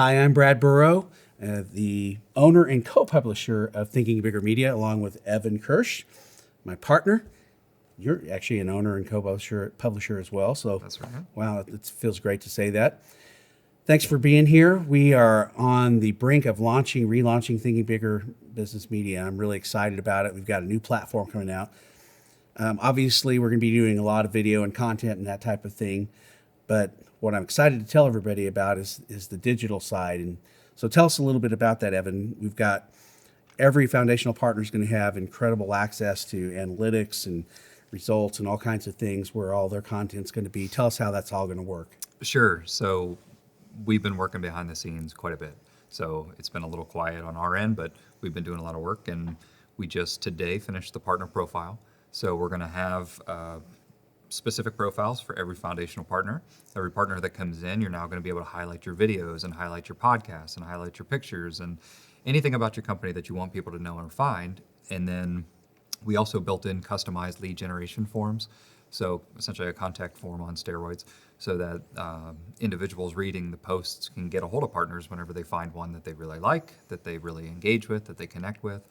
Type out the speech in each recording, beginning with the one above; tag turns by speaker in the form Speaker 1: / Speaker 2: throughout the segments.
Speaker 1: Hi, I'm Brad Burrow, the owner and co-publisher of Thinking Bigger Media, along with Evan Kirsch, my partner. You're actually an owner and co-publisher as well. So
Speaker 2: That's right.
Speaker 1: wow, it feels great to say that. Thanks for being here. We are on the brink of relaunching Thinking Bigger Business Media. I'm really excited about it. We've got a new platform coming out. Obviously, we're going to be doing a lot of video and content and that type of thing. But what I'm excited to tell everybody about is the digital side. And so tell us a little bit about that, Evan. We've got every foundational partner is going to have incredible access to analytics and results and all kinds of things where all their content's going to be. Tell us how that's all going to work.
Speaker 2: Sure. So we've been working behind the scenes quite a bit. So it's been a little quiet on our end, but we've been doing a lot of work, and we just today finished the partner profile. So we're going to have specific profiles for every foundational partner. Every partner that comes in, you're now going to be able to highlight your videos and highlight your podcasts and highlight your pictures and anything about your company that you want people to know or find. And then we also built in customized lead generation forms. So essentially a contact form on steroids, so that individuals reading the posts can get a hold of partners whenever they find one that they really like, that they really engage with, that they connect with.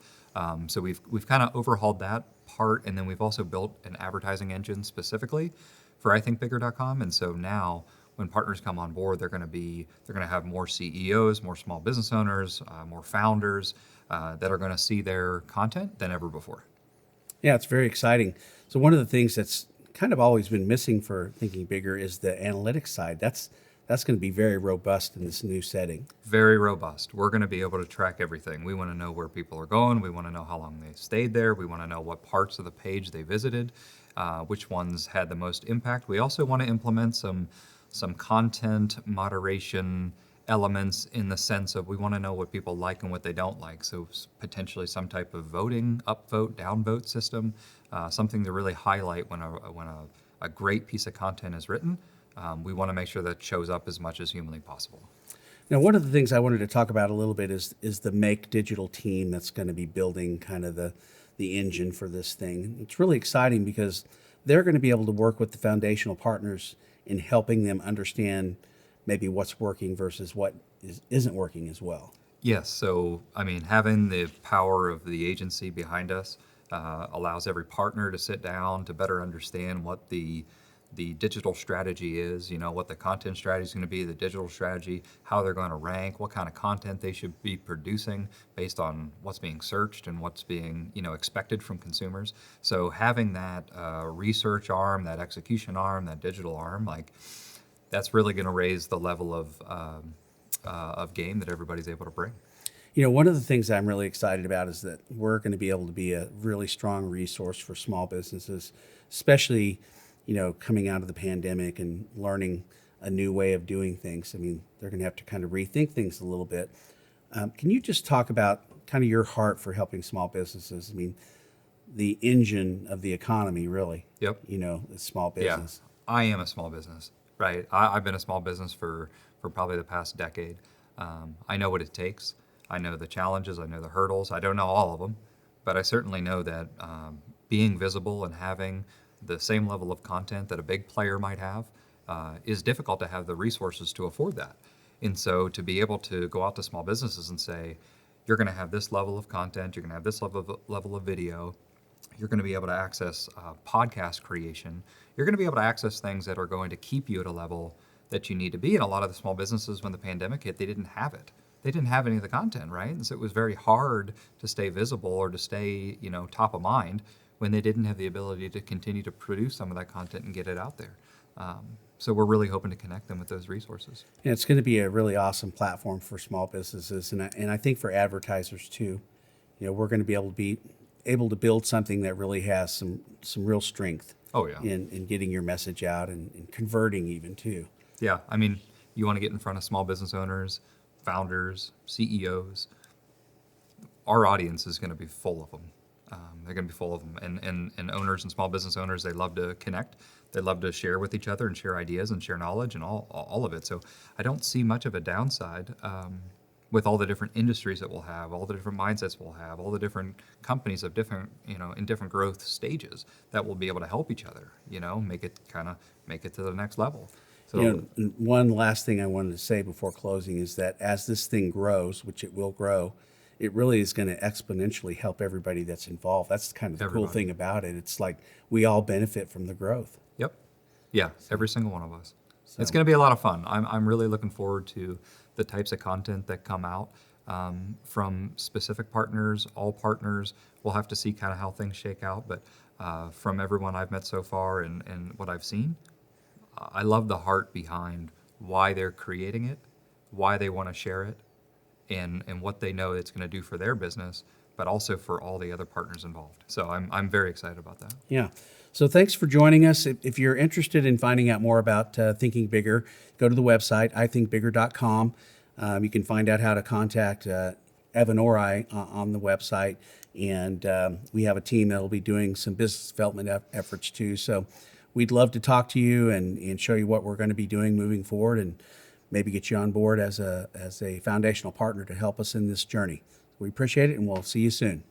Speaker 2: So we've kind of overhauled that part, and then we've also built an advertising engine specifically for ithinkbigger.com. And so now when partners come on board, they're going to have more CEOs, more small business owners, more founders that are going to see their content than ever before.
Speaker 1: Yeah, it's very exciting. So one of the things that's kind of always been missing for Thinking Bigger is the analytics side. That's going to be very robust in this new setting.
Speaker 2: Very robust. We're going to be able to track everything. We want to know where people are going. We want to know how long they stayed there. We want to know what parts of the page they visited, which ones had the most impact. We also want to implement some content moderation elements, in the sense of we want to know what people like and what they don't like. So potentially some type of voting, upvote, downvote system, something to really highlight when a great piece of content is written. We want to make sure that shows up as much as humanly possible.
Speaker 1: Now, one of the things I wanted to talk about a little bit is the Make Digital team that's going to be building kind of the engine for this thing. It's really exciting because they're going to be able to work with the foundational partners in helping them understand maybe what's working versus what isn't working as well.
Speaker 2: Yes. So, I mean, having the power of the agency behind us allows every partner to sit down to better understand what the digital strategy is, what the content strategy is going to be, the digital strategy, how they're going to rank, what kind of content they should be producing based on what's being searched and what's being, expected from consumers. So having that research arm, that execution arm, that digital arm, that's really going to raise the level of game that everybody's able to bring.
Speaker 1: One of the things I'm really excited about is that we're going to be able to be a really strong resource for small businesses, especially coming out of the pandemic and learning a new way of doing things. I mean, they're going to have to kind of rethink things a little bit. Can you just talk about kind of your heart for helping small businesses? I mean, the engine of the economy, really.
Speaker 2: Yep.
Speaker 1: Is small business.
Speaker 2: Yeah, I am a small business, right? I've been a small business for probably the past decade. I know what it takes. I know the challenges. I know the hurdles. I don't know all of them, but I certainly know that being visible and having the same level of content that a big player might have is difficult to have the resources to afford that. And so to be able to go out to small businesses and say, you're going to have this level of content, you're going to have this level of video, you're going to be able to access podcast creation, you're going to be able to access things that are going to keep you at a level that you need to be. And a lot of the small businesses, when the pandemic hit, they didn't have it. They didn't have any of the content, right? And so it was very hard to stay visible or to stay, top of mind when they didn't have the ability to continue to produce some of that content and get it out there. So we're really hoping to connect them with those resources.
Speaker 1: And it's going to be a really awesome platform for small businesses, and I think for advertisers too. We're going to be able to build something that really has some real strength.
Speaker 2: Oh yeah.
Speaker 1: In getting your message out and converting even too.
Speaker 2: Yeah, I mean, you want to get in front of small business owners, founders, CEOs. Our audience is going to be full of them. They're going to be full of them. And owners and small business owners, they love to connect. They love to share with each other and share ideas and share knowledge and all of it. So I don't see much of a downside with all the different industries that we'll have, all the different mindsets we'll have, all the different companies of different, in different growth stages that will be able to help each other, make it to the next level. So
Speaker 1: And one last thing I wanted to say before closing is that as this thing grows, which it will grow, it really is going to exponentially help everybody that's involved. That's kind of the cool
Speaker 2: Everybody.
Speaker 1: thing about it. It's like we all benefit from the growth.
Speaker 2: yep. Yeah, every single one of us. It's going to be a lot of fun. I'm really looking forward to the types of content that come out from specific partners, all partners. We'll have to see kind of how things shake out, but from everyone I've met so far and what I've seen, I love the heart behind why they're creating it, why they want to share it, and what they know it's going to do for their business, but also for all the other partners involved. So I'm very excited about that.
Speaker 1: Yeah. So thanks for joining us. If you're interested in finding out more about Thinking Bigger, go to the website, ithinkbigger.com. You can find out how to contact Evan or I on the website. And we have a team that will be doing some business development efforts too. So we'd love to talk to you and show you what we're going to be doing moving forward and maybe get you on board as a foundational partner to help us in this journey. We appreciate it, and we'll see you soon.